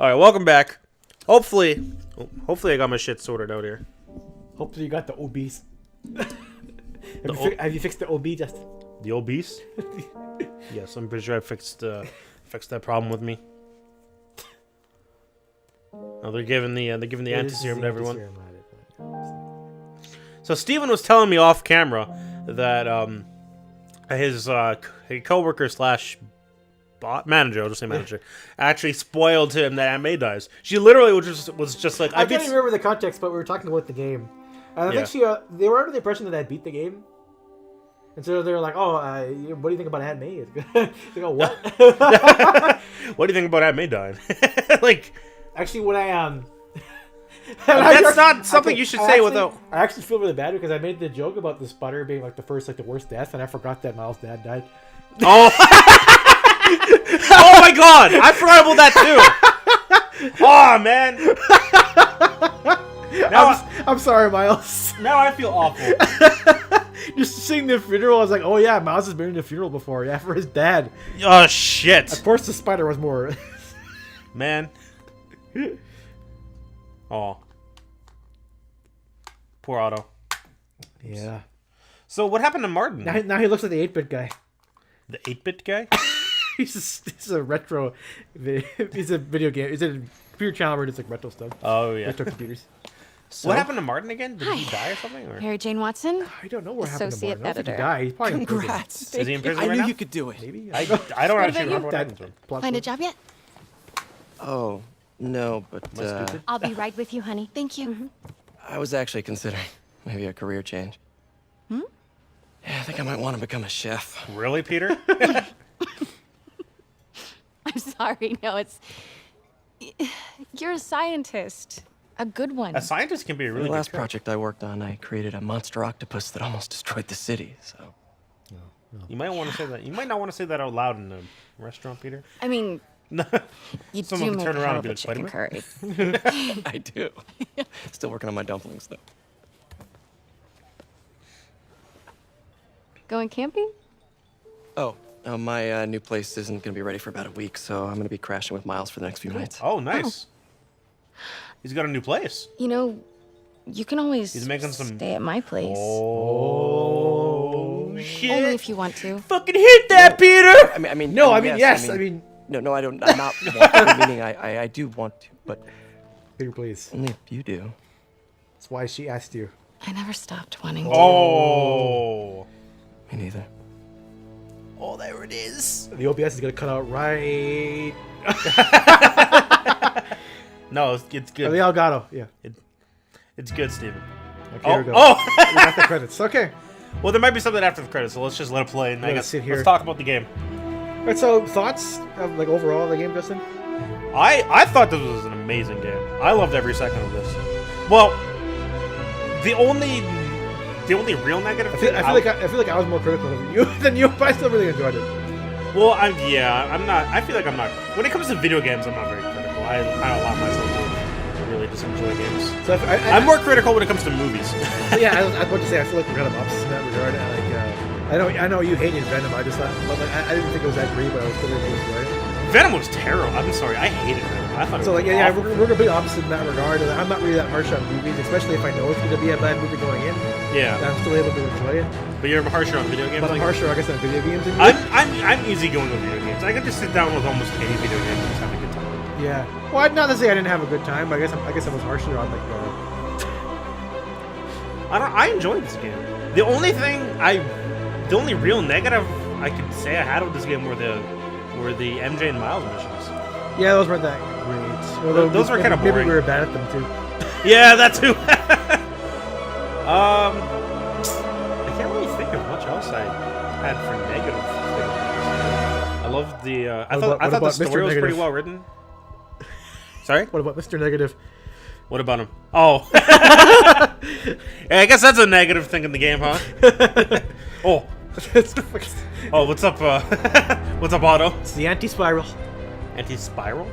All right, welcome back. Hopefully I got my shit sorted out here. Hopefully you got the obese. Have you fixed the OB, Justin? The obese? Yes, I'm pretty sure I fixed that problem with me. Oh, they're giving the anti-serum to everyone. So Steven was telling me off camera that his coworker slash bot manager, I'll just say manager, actually spoiled him that Aunt May dies. She literally was just like, I can't even remember the context, but we were talking about the game. And I think they were under the impression that I beat the game. And so they were like, "Oh, what do you think about Aunt May?" They go, "What?" What do you think about Aunt May dying? Like, actually, when I that's not something you should say without. I actually feel really bad because I made the joke about the Sputter being like the worst death, and I forgot that Miles' dad died. Oh. Oh my god! I forgot about that too. Oh man. Now I'm sorry, Miles. Now I feel awful. Just seeing the funeral, I was like, "Oh yeah, Miles has been in the funeral before. Yeah, for his dad." Oh shit! Of course, the spider was more. Man. Oh. Poor Otto. Yeah. So what happened to Martin? Now he looks like the 8-bit guy. The 8-bit guy? he's a retro. He's a video game. He's a computer channel where it's like retro stuff. Oh yeah. Retro computers. So, what happened to Martin again? Did he die or something? Or? Harry Jane Watson? I don't know what happened to Martin. Associate editor. I don't think he died. He's probably Congrats. Is he in prison I right knew now? you could do it. Maybe. I don't actually remember what happened to him. Find a job yet? Oh, no, but Am I stupid? I'll be right with you, honey. Thank you. I was actually considering maybe a career change. Yeah, I think I might want to become a chef. Really, Peter? I'm sorry. No, you're a scientist. A good one. A scientist can be a really The good last cook. project I worked on, I created a monster octopus that almost destroyed the city, so... You might want to say that. You might not want to say that out loud in a restaurant, Peter. I mean, you Someone do can make turn a around hell and of be a like, chicken "Spider-Man?" curry. I do. Still working on my dumplings, though. Going camping? Oh, my new place isn't going to be ready for about a week, so I'm going to be crashing with Miles for the next few nights. Oh, nice. He's got a new place. You know, you can always He's making some- stay at my place. Oh, shit. Only if you want to. Fucking hit that, Peter! I mean, No, I mean yes. I mean, No, I don't. I'm not wanting, meaning I do want to, but Peter, please. only if you do. That's why she asked you. I never stopped wanting to. Oh. Me neither. Oh, there it is. The OBS is gonna cut out right. No, it's Oh, good. the Elgato. Yeah. It's good, Steven. Okay, here we go. Oh! We got the credits. Okay. Well, there might be something after the credits, so let's just let it play. And I Let it guess sit here. let's talk about the game. All right. So thoughts of like overall the game, Justin? I thought this was an amazing game. I loved every second of this. Well, the only real negative. I feel like I was more critical of you than you, but I still really enjoyed it. Well, I'm not. I feel like I'm not. When it comes to video games, I'm not very critical. I allow myself to really just enjoy games. So I'm more critical when it comes to movies. Yeah, I was about to say I feel like we're kind of ups in that regard. I know you hated Venom. I just thought I didn't think it was that great, but I was still really enjoying it. Venom was terrible. I'm sorry, I hated Venom. I thought it So was like yeah, awful. we're completely opposite in that regard. I'm not really that harsh on movies, especially if I know it's going to be a bad movie going in. Yeah, I'm still able to enjoy it. but you're harsher on video games. But I'm like- harsher, I guess, on video games. I'm easygoing with video games. I could just sit down with almost any video game and just have a good time. Yeah. Well, not to say I didn't have a good time. But I guess I was harsher on like I enjoyed this game. The only real negative I could say I had with this game were the MJ and Miles missions. yeah, those weren't that great. Although Those were kinda maybe boring. we were bad at them too. Yeah, that too. I can't really think of much else I had for negative things. I loved the. I thought the about story Mr. was pretty Negative? well written. Sorry, What about Mr. Negative? what about him? Oh, yeah, I guess that's a negative thing in the game, huh? Oh, It's oh, what's up? What's up, Otto? the anti-spiral. Anti-spiral?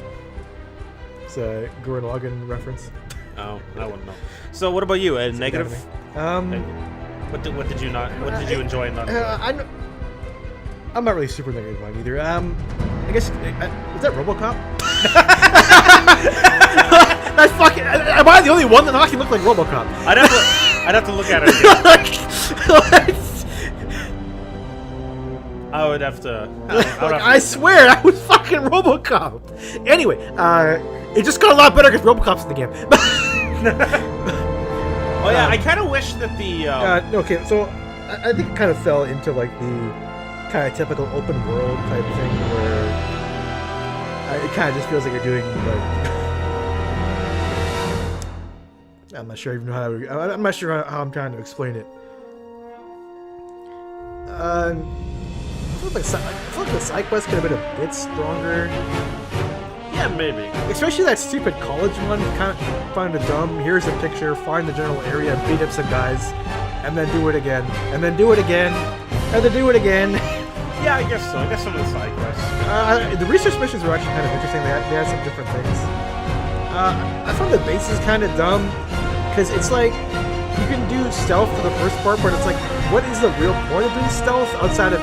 It's a Gurren Lagann reference. Oh, I wouldn't know. So, what about you? A negative? What did you not? What did you enjoy and not? Enjoy? I'm not really super negative on either. I guess is that RoboCop? one that actually looked like RoboCop. I'd have to look at it again. I would have to. I swear, I was fucking RoboCop. Anyway, it just got a lot better because RoboCop's in the game. Oh yeah, I kind of wish that the. Okay, so I think it kind of fell into like the kind of typical open world type thing where it kind of just feels like you're doing like. I'm not sure even how I'm not sure how I'm trying to explain it. I feel like the side quest could have been a bit stronger. Yeah, maybe. Especially that stupid college one. Kind of find a dumb. Here's a picture. Find the general area. Beat up some guys, and then do it again, and then do it again, and then do it again. Yeah, I guess so. I guess some of the side quests. The research missions were actually kind of interesting. They had some different things. I found the bases kind of dumb because it's like you can do stealth for the first part, but it's like, what is the real point of doing stealth outside of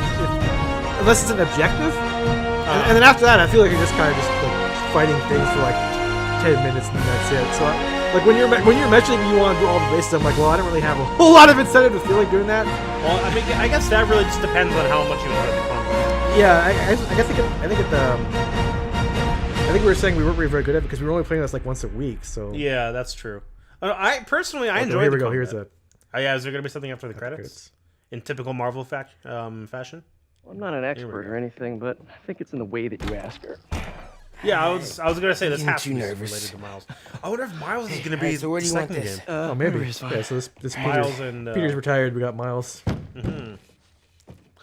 unless it's an objective? And then after that, I feel like you're just kind of just like fighting things for like 10 minutes and that's it. So like when you're mentioning you want to do all the bases, I'm like, well, I don't really have a whole lot of incentive to feel like doing that. Well, I mean, I guess that really just depends on how much you enjoy the content. Yeah, I think we were saying we weren't really very good at it because we were only playing this like once a week. So Yeah, that's true. I personally enjoy. Here the we go. combat. Here's a. Oh yeah, is there gonna be something after the credits? In typical Marvel fashion? I'm not an expert or anything, but I think it's in the way that you ask her. Yeah, I was gonna say this Getting has to too be nervous. related to Miles. I wonder if Miles is gonna be Alright, so where do the you want second this? game. Oh, maybe. Memory is fine. Yeah, so this Miles Peter, and Peter's retired. We got Miles. mhm.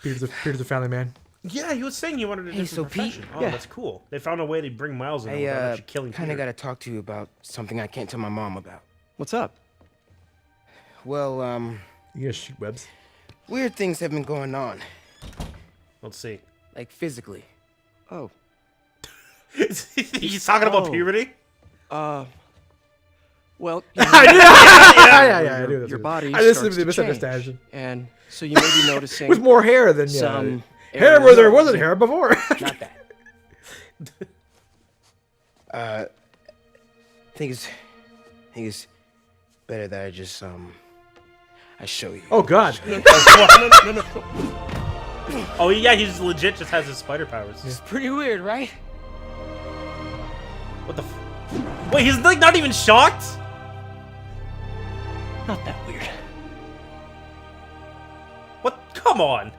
Peter's a family man. Yeah, he was saying he wanted a different so Pete- profession. Oh, Yeah. that's cool. They found a way to bring Miles in without I actually killing kind of Peter. got to talk to you about something I can't tell my mom about. What's up? Well, You guys shoot webs. weird things have been going on, Let's see. like physically. Oh, He's talking about Oh. puberty. well, I knew this. your body I just starts to misunderstand. change, and so you may be noticing With more hair than some hair where there areas- wasn't hair before. Not that. I think it's better that I just I show you. Oh God. Oh yeah, he's legit just has his spider powers. It's pretty weird, right? What the? Wait, he's like not even shocked. Not that weird. What? Come on.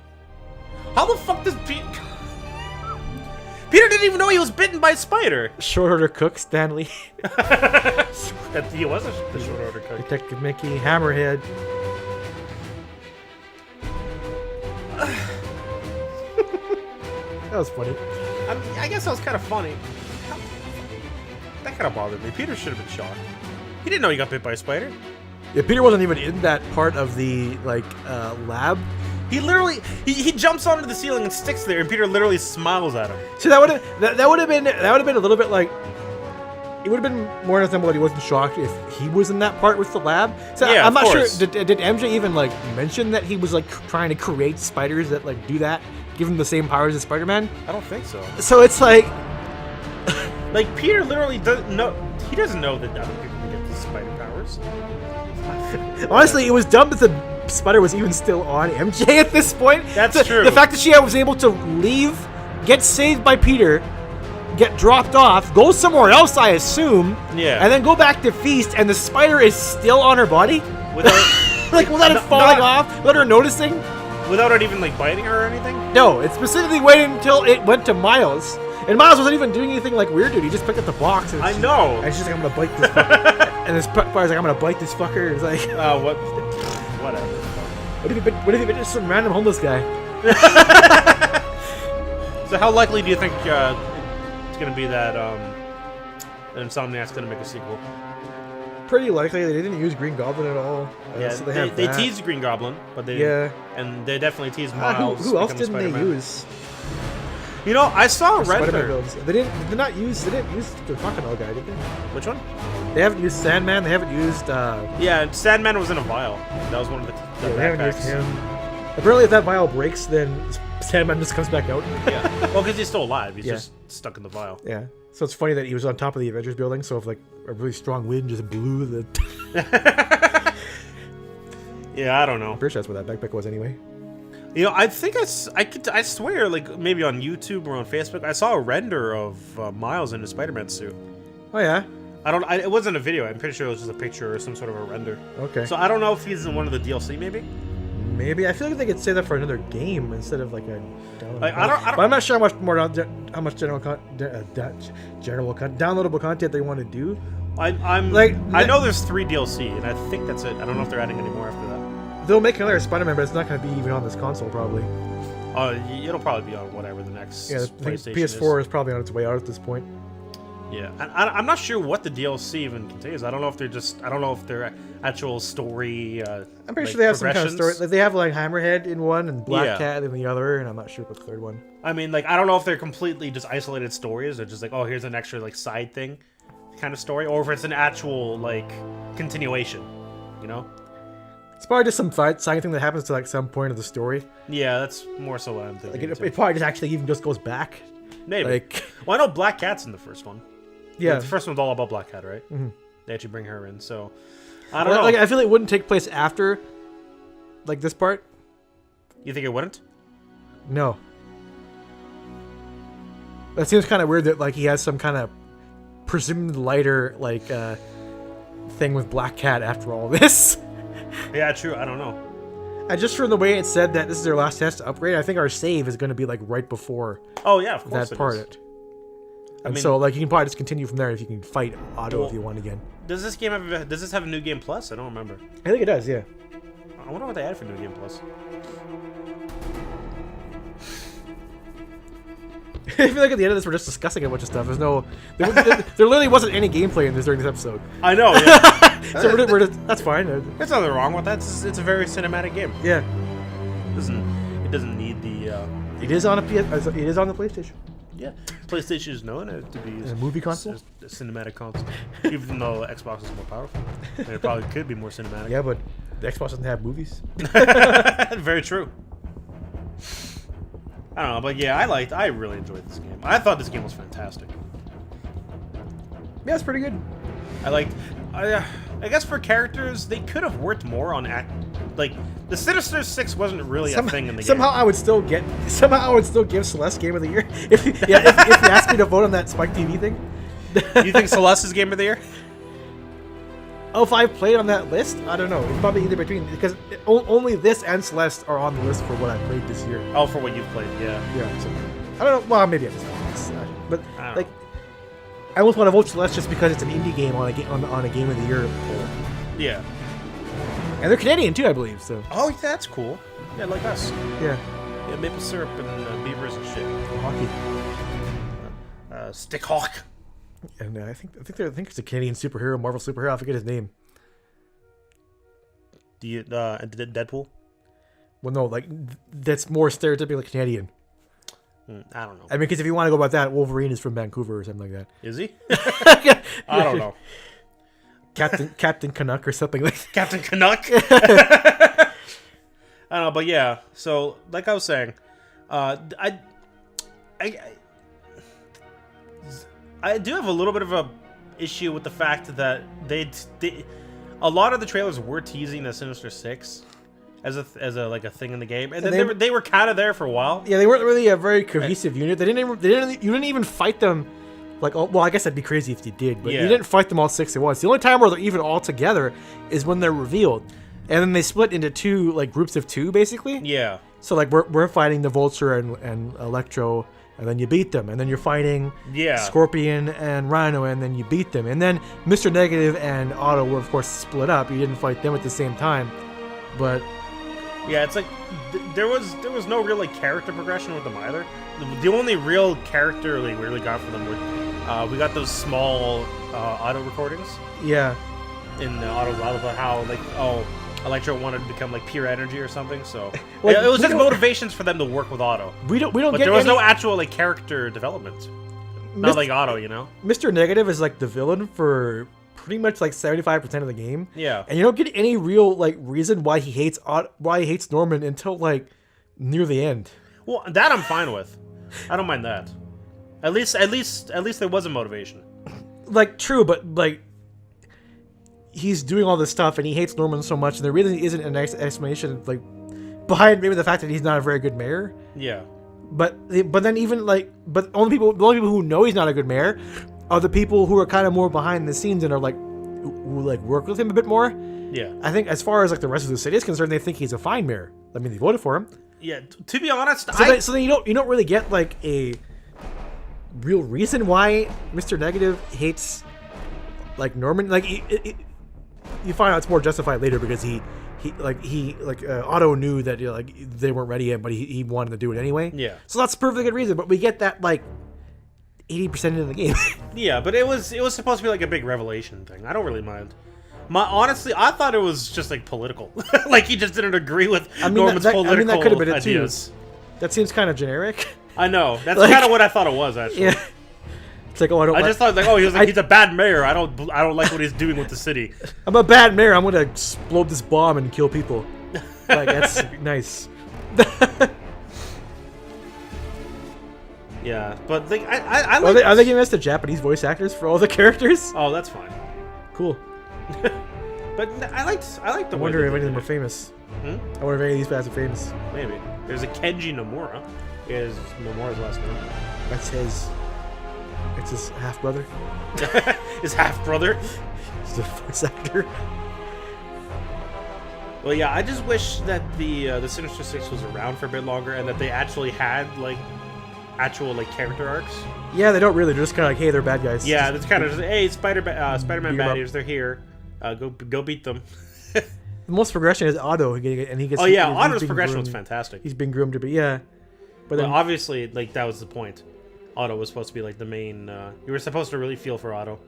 How the fuck does Peter? Peter didn't even know he was bitten by a spider. Short order cook Stanley. That he was the short order cook. Detective Mickey. Hammerhead. That was funny. I guess that was kind of funny. That kind of bothered me. Peter should have been shocked. He didn't know he got bit by a spider. Yeah, Peter wasn't even in that part of the lab. He literally he jumps onto the ceiling and sticks there, and Peter literally smiles at him. See, that would have been a little bit like. It would have been more understandable that he wasn't shocked if he was in that part with the lab. So Yeah, I'm of not course. sure. Did MJ even like mention that he was like trying to create spiders that like do that, give him the same powers as Spider-Man? I don't think so. So it's like, Like Peter literally doesn't know. He doesn't know that other people can get these spider powers. honestly, it was dumb that the spider was even still on MJ at this point. That's true. The fact that she was able to leave, get saved by Peter, get dropped off, go somewhere else, I assume. Yeah. And then go back to Feast, and the spider is still on her body. Without Like without it No- falling not- off, without her noticing. without it even like biting her or anything. No, it specifically waited until it went to Miles. And Miles wasn't even doing anything like weird, dude. He just picked up the box. And I know. And she's like, I'm gonna bite this fucker. And this spider's like, I'm gonna bite this fucker. It's like, What? Whatever. what if you been just some random homeless guy? So how likely do you think it's gonna be that Insomniac's gonna make a sequel? Pretty likely. They didn't use Green Goblin at all. Yeah, So they teased Green Goblin, but they Yeah. and they definitely teased Who Miles. else becoming didn't they Spider-Man. use? You know, I saw a Spider-Man render. villains. They didn't use the Crocodile guy, did they? Which one? They haven't used Sandman. They haven't used. Yeah, Sandman was in a vial. That was one of the They haven't used backpacks. him. Apparently, if that vial breaks, then Sandman just comes back out. Yeah. Well, because he's still alive. He's Yeah. just stuck in the vial. Yeah. So it's funny that he was on top of the Avengers building. So if like a really strong wind just blew the. Yeah, I don't know. I'm pretty sure that's what that backpack was anyway. You know, I think I swear, like maybe on YouTube or on Facebook, I saw a render of Miles in a Spider-Man suit. Oh yeah. It wasn't a video. I'm pretty sure it was just a picture or some sort of a render. Okay. So I don't know if he's in one of the DLC, maybe. Maybe I feel like they could say that for another game instead of like a. Like, I don't. But I'm not sure how much downloadable content they want to do. I'm like I know there's 3 DLC, and I think that's it. I don't know if they're adding any more after that. They'll make another Spider-Man, but it's not going to be even on this console probably. It'll probably be on whatever the next PlayStation PS4 is probably on its way out at this point. Yeah, and I'm not sure what the DLC even contains. I don't know if they're actual story. I'm pretty sure they have some kind of story. Like they have like Hammerhead in one and Black Cat in the other, and I'm not sure about the third one. I mean, like I don't know if they're completely just isolated stories, or just like, oh, here's an extra like side thing, kind of story, or if it's an actual like continuation. You know? It's probably just some side thing that happens to like some point of the story. Yeah, that's more so what I'm thinking. Like it probably just actually even just goes back. Maybe. Like, well, I know Black Cat's in the first one. Yeah, the first one's all about Black Cat, right? Mm-hmm. They actually bring her in, so I don't know. Like, I feel like it wouldn't take place after, like this part. You think it wouldn't? No. That seems kind of weird that like he has some kind of presumed lighter like thing with Black Cat after all this. Yeah, true. I don't know. And just from the way it said that this is their last test to upgrade, I think our save is going to be like right before. Oh yeah, of course that part. And so like you can probably just continue from there if you can fight Otto if you want again. Does this have a new game plus? I don't remember. I think it does. Yeah. I wonder what they add for new game plus. I feel like at the end of this we're just discussing a bunch of stuff. There literally wasn't any gameplay in this during this episode. I know. Yeah. So we're just that's fine. There's nothing wrong with that. It's a very cinematic game. Yeah. It doesn't need the. It is on a it is on the PlayStation. Yeah, PlayStation is known to be a movie console, a cinematic console. Even though Xbox is more powerful, and it probably could be more cinematic. Yeah, but the Xbox doesn't have movies. Very true. I don't know, but yeah, I really enjoyed this game. I thought this game was fantastic. Yeah, it's pretty good. I guess for characters, they could have worked more on like the Sinister Six wasn't really a thing in the game. Somehow I would still give Celeste Game of the Year if you asked me to vote on that Spike TV thing. You think Celeste is Game of the Year? Oh, if I played on that list, I don't know. It's probably either between because only this and Celeste are on the list for what I played this year. Oh, for what you've played, yeah. Yeah. So I don't know. Well, maybe I just but like. I almost want to vote Celeste just because it's an indie game on a Game of the Year poll. Yeah. And they're Canadian too, I believe. So. Oh, that's cool. Yeah, like us. Yeah. Yeah, maple syrup and beavers and shit. Hockey. Stickhawk. And I think it's a Canadian superhero, Marvel superhero. I forget his name. Deadpool? Well, no, like that's more stereotypically Canadian. I don't know. I mean, because if you want to go about that, Wolverine is from Vancouver or something like that. Is he? I don't know. Captain Canuck or something like that. Captain Canuck? I don't know, but yeah. So, like I was saying, I do have a little bit of a issue with the fact that a lot of the trailers were teasing the Sinister Six as a thing in the game, and then they were kind of there for a while. Yeah, they weren't really a very cohesive unit. You didn't even fight them. Like, well, I guess that'd be crazy if you did, but you didn't fight them all 6 at once. The only time where they're even all together is when they're revealed, and then they split into two like groups of 2, basically. Yeah. So like we're fighting the Vulture and Electro, and then you beat them, and then you're fighting Scorpion and Rhino, and then you beat them, and then Mr. Negative and Otto were of course split up. You didn't fight them at the same time, but. Yeah, it's like there was no real like character progression with them either. The only real character we really got from them were we got those small auto recordings. Yeah. In the auto about how like Electro wanted to become like pure energy or something. So like, it was just motivations for them to work with Otto. We don't. But get there was no actual like character development. Not like Otto, you know. Mr. Negative is like the villain for pretty much like 75% of the game. Yeah. And you don't get any real like reason why he hates Norman until like near the end. Well, that I'm fine with. I don't mind that. At least there was a motivation. Like, true, but like, he's doing all this stuff and he hates Norman so much, and there really isn't an explanation like behind maybe the fact that he's not a very good mayor. Yeah. But then even like, but the only people who know he's not a good mayor are the people who are kind of more behind the scenes and are like, who like work with him a bit more. Yeah. I think as far as like the rest of the city is concerned, they think he's a fine mayor. I mean, they voted for him. Yeah. To be honest, So then you don't really get like a real reason why Mr. Negative hates like Norman. Like you find out it's more justified later because Otto knew that like they weren't ready yet, but he wanted to do it anyway. Yeah. So that's a perfectly good reason. But we get that like 80% into the game. Yeah, but it was supposed to be like a big revelation thing. I don't really mind. Honestly, I thought it was just like political. Like he just didn't agree with Norman's political that could have been it ideas. too. That seems kind of generic. I know. That's Like- kind of what I thought it was actually. Yeah. It's like, oh, I just thought like, oh, he's a bad mayor. I don't like what he's doing with the city. I'm a bad mayor. I'm gonna explode this bomb and kill people. Like that's nice. Yeah, but like I Are like. they giving us the Japanese voice actors for all the characters? Oh, that's fine. Cool. But I liked the I way wonder they if any of did them are it. famous. Hmm? I wonder if any of these guys are famous. Maybe there's a Kenji Nomura. Is Nomura's last name? That's his. It's his half brother. His half brother. He's a voice actor. Well, yeah, I just wish that the Sinister Six was around for a bit longer and that they actually had like actual like character arcs. Yeah, they don't really. They're just kind of like, hey, they're bad guys. Yeah, it's kind of just, hey, Spider-Man Beat 'em baddies, they're here. Go beat them. The most progression is Otto, and he gets. Oh yeah, he's Otto's being progression was groomed. fantastic. He's been groomed to be but But then obviously, like that was the point. Otto was supposed to be like the main. You were supposed to really feel for Otto.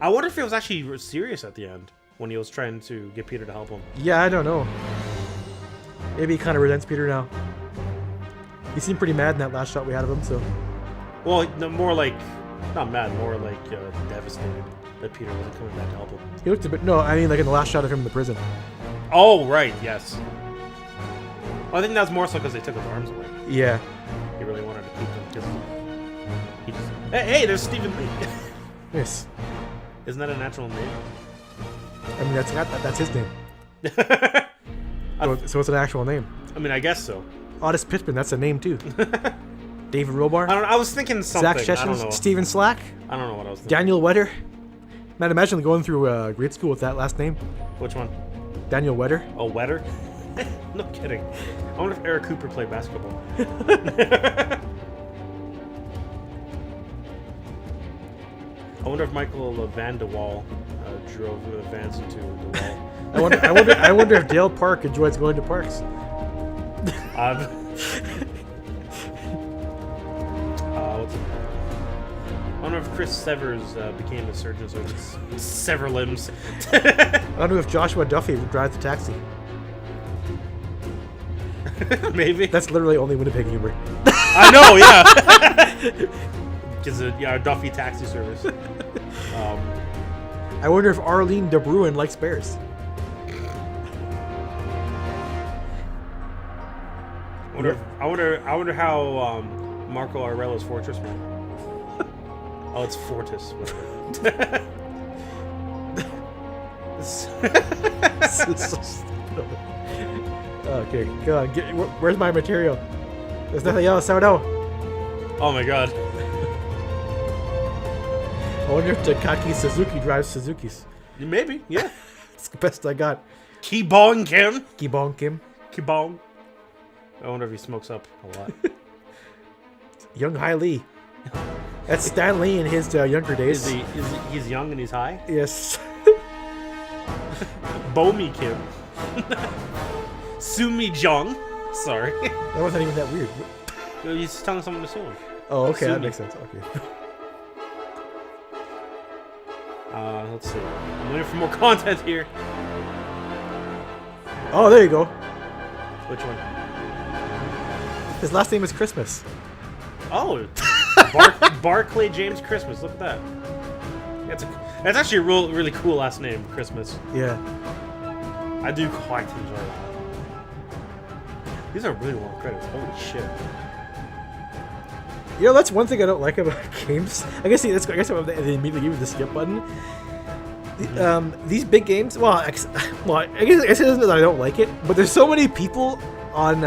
I wonder if he was actually serious at the end when he was trying to get Peter to help him. yeah, I don't know. Maybe he kind of resents Peter now. He seemed pretty mad in that last shot we had of him. So Well, no, more like not mad, more like devastated that Peter wasn't coming back to help him. he looked a bit. No, I mean like in the last shot of him in the prison. Oh right, yes. Well, I think that's more so because they took his arms away. Yeah. He really wanted to keep them because he just. Hey, there's Stephen Lee. Yes. Isn't that a natural name? I mean that's his name. So it's an actual name. I mean, I guess so. Otis Pittman, that's a name too. David Robar, I don't know. I was thinking something. Zach I don't know. Sessions, Steven Slack, I don't know what I was thinking. Daniel Wetter. Man, imagine going through grade school with that last name, Which one? Daniel Wetter. Oh, Wetter? No kidding. I wonder if Eric Cooper played basketball. I wonder if Michael Van de Waal drove Vance into the wall. I wonder if Dale Park enjoys going to parks. What's it? I wonder if Chris Severs became a surgeon so he could sever limbs. I wonder if Joshua Duffy would drive the taxi. Maybe. That's literally only Winnipeg humor. I know, yeah. Because a Duffy taxi service. I wonder if Arlene de Bruin likes bears. I wonder how Marco Aurelio's fortress went. Oh, it's Fortis. Whatever. Okay, go on. Where's my material? There's nothing else. Oh no. Oh my god. I wonder if Takaki Suzuki drives Suzuki's. Maybe, yeah. It's the best I got. Kibong Kim. Gibong Kim. Kibong. I wonder if he smokes up a lot. Young Hai Lee. That's Stan Lee in his younger days. He's young and he's high? Yes. Bomi Kim. Sumi Jong. Sorry. That wasn't even that weird. He's telling someone to sue him. Oh, okay, that Sumi. makes sense. Okay. Let's see. I'm waiting for more content here. Oh, there you go. Which one? His last name is Christmas. Oh, Barclay James Christmas. Look at that. That's actually a really cool last name, Christmas. Yeah. I do quite enjoy that. These are really long credits. Holy shit. You know, that's one thing I don't like about games. I guess they immediately give you the skip button. These big games, I guess it isn't that I don't like it, but there's so many people on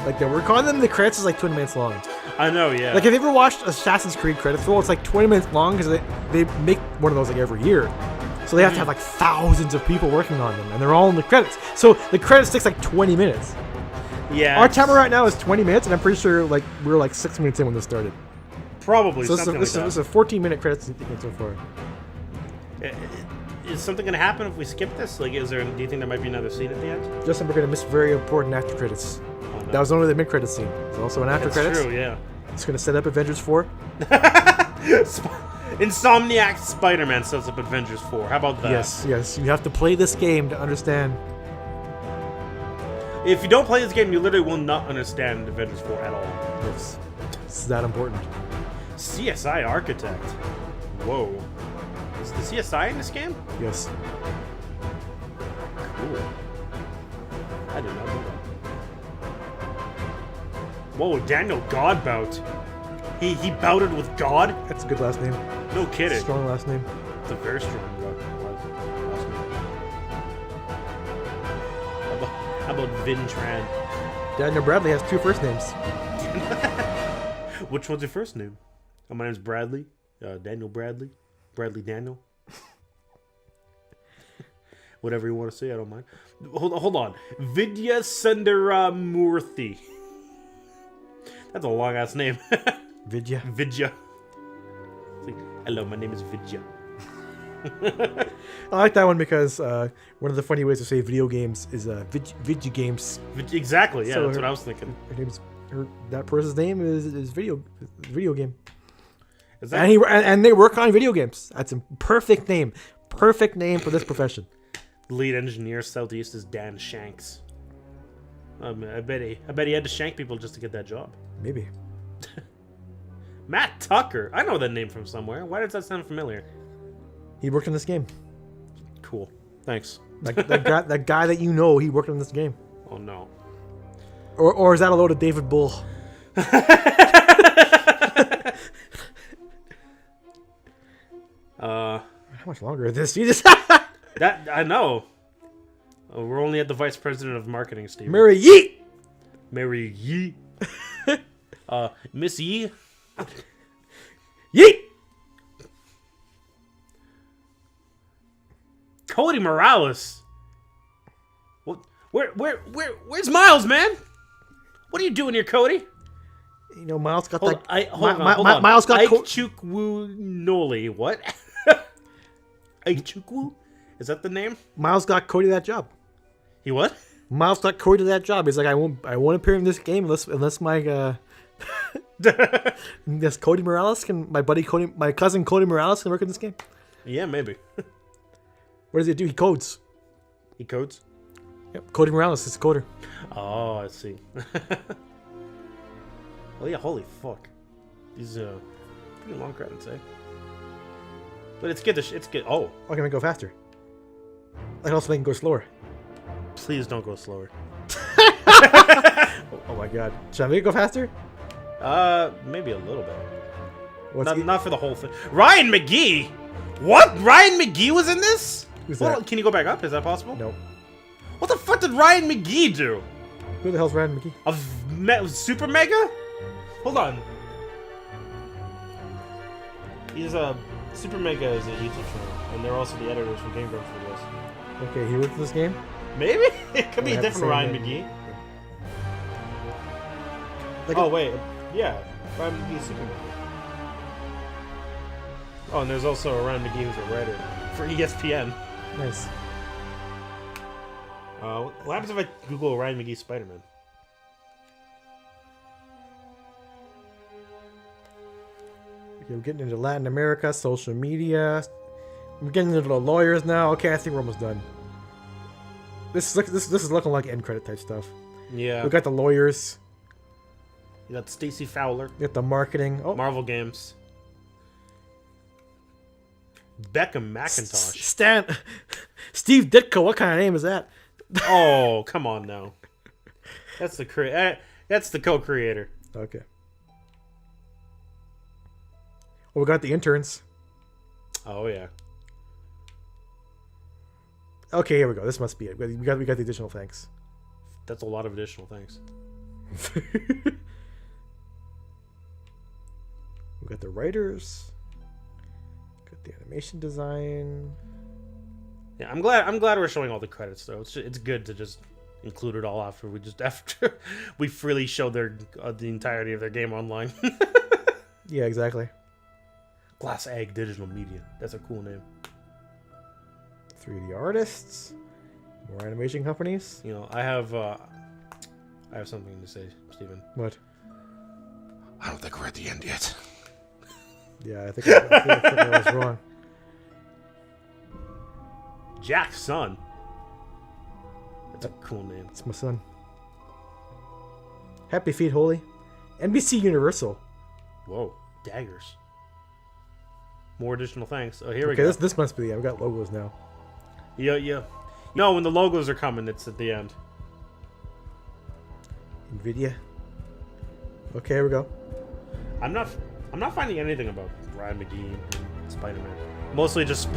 like that work on them. The credits is like 20 minutes long. I know, yeah. Like, have you ever watched Assassin's Creed credits roll? It's like 20 minutes long because they make one of those like every year. So they have to have like thousands of people working on them, and they're all in the credits. So the credits takes like 20 minutes. Yeah. Our timer right now is 20 minutes, and I'm pretty sure like we're like 6 minutes in when this started. Probably So something this like is a 14-minute credits so far. that. Is something going to happen if we skip this? Like, do you think there might be another scene at the end? Justin, we're gonna miss very important after credits. Oh, no. That was only the mid-credits scene. There's also an after That's credits. true, yeah. It's gonna set up Avengers 4. Insomniac Spider-Man sets up Avengers 4. How about that? Yes. You have to play this game to understand. If you don't play this game, you literally will not understand Avengers 4 at all. Yes. It's that important. CSI Architect. Whoa. Is the CSI in this game? Yes. Cool. I did not know that. Whoa, Daniel Godbout. He bouted with God? That's a good last name. No kidding. Strong last name. It's a very strong last name. How about Vin Tran? Daniel Bradley has 2 first names. Which one's your first name? Oh, my name's Bradley. Daniel Bradley. Bradley Daniel. Whatever you want to say, I don't mind. Hold on. Vidya Sundaramurthy. That's a long ass name. Vidya. Vidya. It's like, hello, my name is Vidya. I like that one because one of the funny ways to say video games is Vidya games. Exactly, yeah, So that's what I was thinking. That person's name is video game. Is that, And they work on video games. That's a perfect name. Perfect name for this profession. the lead engineer Southeast is Dan Shanks. I bet he had to shank people just to get that job. Maybe. Matt Tucker. I know that name from somewhere. Why does that sound familiar? He worked on this game. Cool. Thanks. That guy that you know, he worked on this game. Oh no. Or is that a load of David Bull? How much longer is this? You just That I know. We're only at the vice president of marketing, Steve. Mary Yeet. Mary Yee. Miss Yee. Yeet. Cody Morales. What? Where's Miles, man? What are you doing here, Cody? You know, Miles got Hold that. on, hold on. Miles got Ike co- Chukwu Noli. What? Ike Chukwu? Is that the name? Miles got Cody that job. He what? Miles got Cody that job. He's like, I won't appear in this game unless my yes, Cody Morales can. My cousin Cody Morales can work in this game. Yeah, maybe. What does he do? He codes. He codes? Yep, Cody Morales is a coder. Oh, I see. Oh yeah, holy fuck. These pretty long credits, eh? But it's good. It's good. Oh, I can make it go faster. I can also make it go slower. please don't go slower. Oh my god. Should I make it go faster? Maybe a little bit. What's Not for the whole thing. Ryan McGee. What? Ryan McGee was in this? Who's Hold that? on, can you go back up? Is that possible? Nope. What the fuck did Ryan McGee do? Who the hell's Ryan McGee? Super Mega? Hold on. He's Super Mega is a YouTube channel, and they're also the editors for Game Grumps for this. Okay, he worked in this game. Maybe it could be They a have the different same Ryan name. McGee. Like Oh wait, yeah, Ryan McGee is Super Mega. Oh, and there's also a Ryan McGee who's a writer for ESPN. Nice. What happens if I Google Ryan McGee Spider-Man? Okay, we're getting into Latin America, social media. We're getting into the lawyers now. Okay, I think we're almost done. This is looking like end credit type stuff. Yeah. We got the lawyers. You got Stacey Fowler, We got the marketing. Oh, Marvel Games. Beckham McIntosh. Stan, Steve Ditko. What kind of name is that? Oh, come on now. That's the co-creator. Okay. Oh, we got the interns. Oh yeah. Okay, here we go. This must be it. We got the additional thanks. That's a lot of additional things. We got the writers. Got the animation design. Yeah, I'm glad we're showing all the credits though. It's good to just include it all after we freely show the entirety of their game online. Yeah, exactly. Glass Egg Digital Media. That's a cool name. 3D artists. More animation companies. You know, I have something to say, Steven. What? I don't think we're at the end yet. Yeah, I think I was wrong. Jack's son. That's a cool name. It's my son. Happy Feet Holy. NBC Universal. Whoa, daggers. More additional thanks. Oh, here we Okay, go. this must be the. I've got logos now. Yeah. No, when the logos are coming, it's at the end. Nvidia. Okay, here we go. I'm not finding anything about Ryan McGee and Spider-Man. Mostly just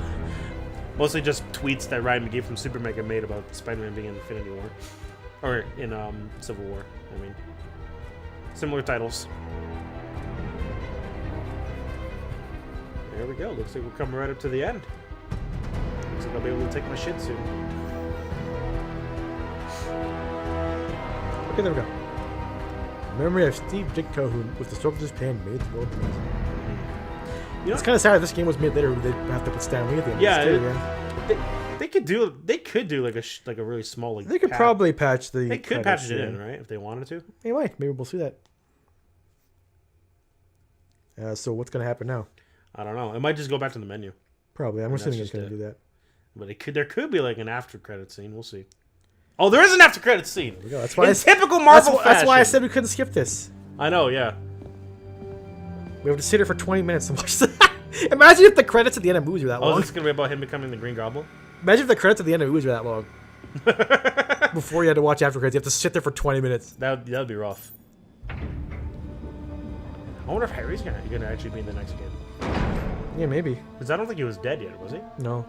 tweets that Ryan McGee from Super Mega made about Spider-Man being in Infinity War, or in Civil War. I mean, similar titles. There we go. Looks like we're coming right up to the end. Looks like I'll be able to take my shit soon. Okay, there we go. Memory of Steve Ditko, who, with the stroke of his pen, made the world amazing. You know, It's kind of sad if this game was made later. They'd have to put Stan Lee at the end. Yeah, of this too, yeah. they could do like a really small like. They could probably patch the. They could credits, patch it yeah. in, right? If they wanted to. They might. Maybe we'll see that. So what's gonna happen now? I don't know. It might just go back to the menu. Probably. I'm that's assuming it's just gonna it. do that. But there could be like an after credit scene. We'll see. Oh, there is an after credit scene. There we go. That's why In typical Marvel fashion. That's why I said we couldn't skip this. I know. Yeah. We have to sit here for 20 minutes and watch that. Imagine if the credits at the end of movies were that Oh, long. is this gonna be about him becoming the Green Goblin? Imagine if the credits at the end of movies were that long. Before you had to watch after credits, you have to sit there for 20 minutes. That'd be rough. I wonder if Harry's gonna actually be in the next game. Yeah, maybe. Because I don't think he was dead yet, was he? No.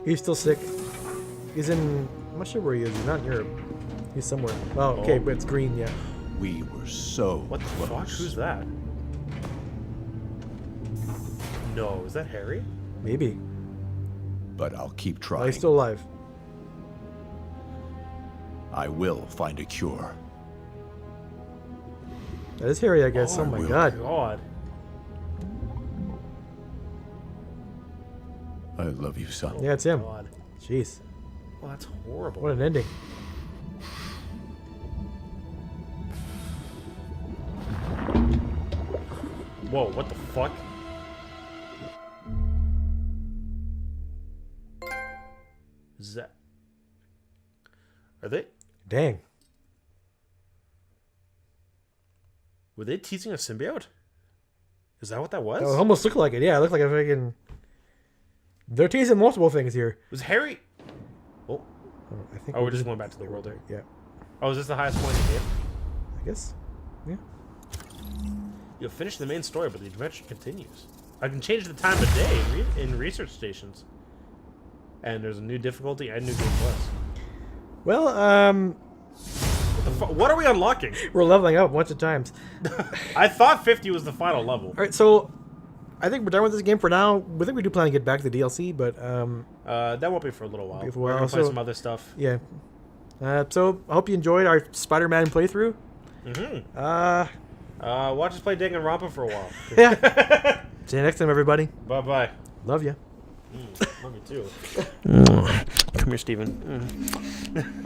He's still sick. He's in... I'm not sure where he is. He's not in Europe. He's somewhere. Oh, okay, but it's green, yeah. We were so What the fuck? Who's that? No, is that Harry? Maybe. But I'll keep Oh, trying. he's still alive. I will find a cure. That is Harry, I guess. Oh, my will. god. God. I love you, son. Yeah, it's him. God. Jeez. Well, that's horrible. What an ending. Whoa, what the fuck? Is that... Are they... Dang. Were they teasing a symbiote? Is that what that was? It almost looked like it. Yeah, it looked like a freaking... They're teasing multiple things here. Was Harry... Oh, I think we're just going back to the world there. Yeah, Oh, is this the highest point in the game? I guess. Yeah. You'll finish the main story, but the adventure continues. I can change the time of day in research stations. And there's a new difficulty and new game plus. Well, What are we unlocking? we're leveling up a bunch of times. I thought 50 was the final level. All right, so I think we're done with this game for now. I think we do plan to get back to the DLC, but That won't be for a little while. Be for a We're while, gonna play so- some other stuff. yeah. So I hope you enjoyed our Spider-Man playthrough. Watch us play Danganronpa for a while. Yeah. See you next time, everybody. Bye-bye. Love you. Love you too. Come here, Steven.